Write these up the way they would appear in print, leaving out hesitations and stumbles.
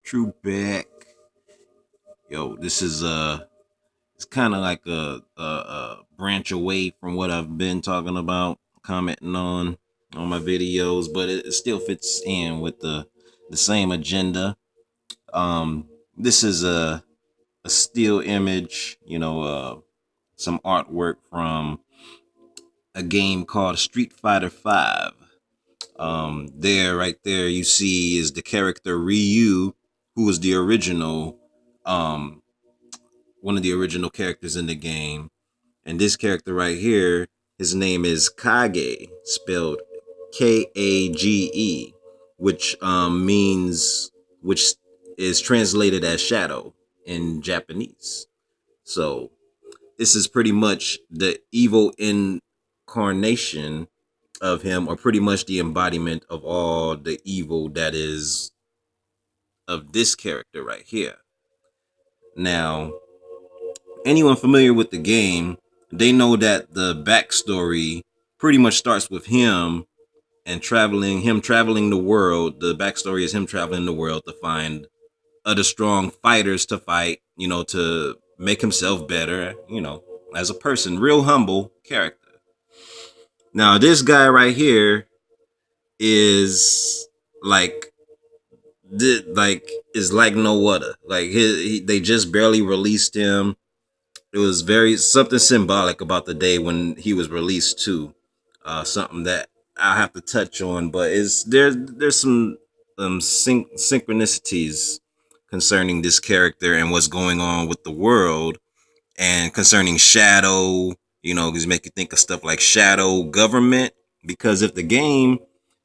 True back. Yo, this is it's kind of like a branch away from what I've been talking about, commenting on my videos, but it still fits in with the same agenda. This is a still image, some artwork from a game called Street Fighter Five. Right there, you see is the character Ryu, who was the original, um, one of the original characters in the game. And this character right here, his name is Kage, spelled Kage, which which is translated as shadow in Japanese. So this is pretty much the evil incarnation of him, or pretty much the embodiment of all the evil that is of this character right here. Now, anyone familiar with the game, they know that the backstory pretty much starts with him traveling the world. The backstory is him traveling the world to find other strong fighters to fight, to make himself better, as a person. Real humble character. Now, this guy right here is like is like no other. Like they just barely released him. It was very something symbolic about the day when he was released too. Something that I have to touch on, but there's some synchronicities concerning this character and what's going on with the world, and concerning Shadow. Because make you think of stuff like Shadow Government. Because if the game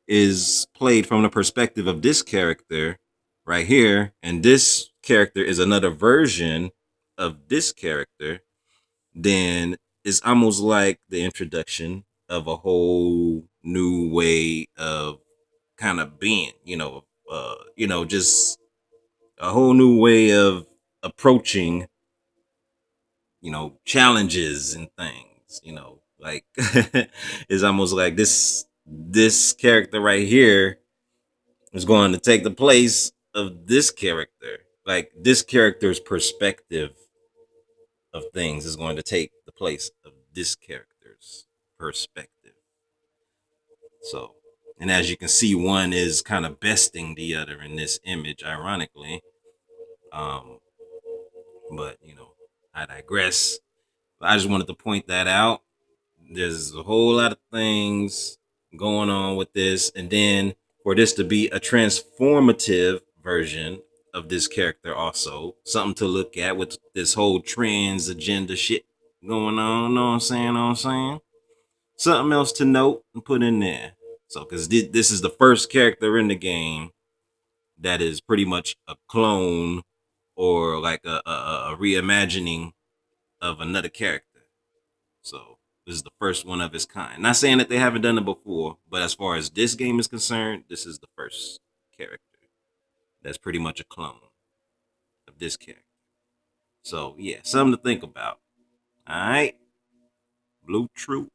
is played from the perspective of this character right here, and this character is another version of this character, then it's almost like the introduction of a whole new way of kind of being, just a whole new way of approaching, challenges and things, like it's almost like this character right here is going to take the place of this character. Like this character's perspective of things is going to take the place of this character's perspective. So, and as you can see, one is kind of besting the other in this image, ironically. Um, but I digress. I just wanted to point that out. There's a whole lot of things going on with this, and then for this to be a transformative version of this character, also something to look at with this whole trans agenda shit going on. Know what I'm saying? Something else to note and put in there. So, because this is the first character in the game that is pretty much a clone, or like a reimagining of another character. So this is the first one of its kind. Not saying that they haven't done it before, but as far as this game is concerned, this is the first character that's pretty much a clone of this character. So yeah, something to think about. All right, Blue True.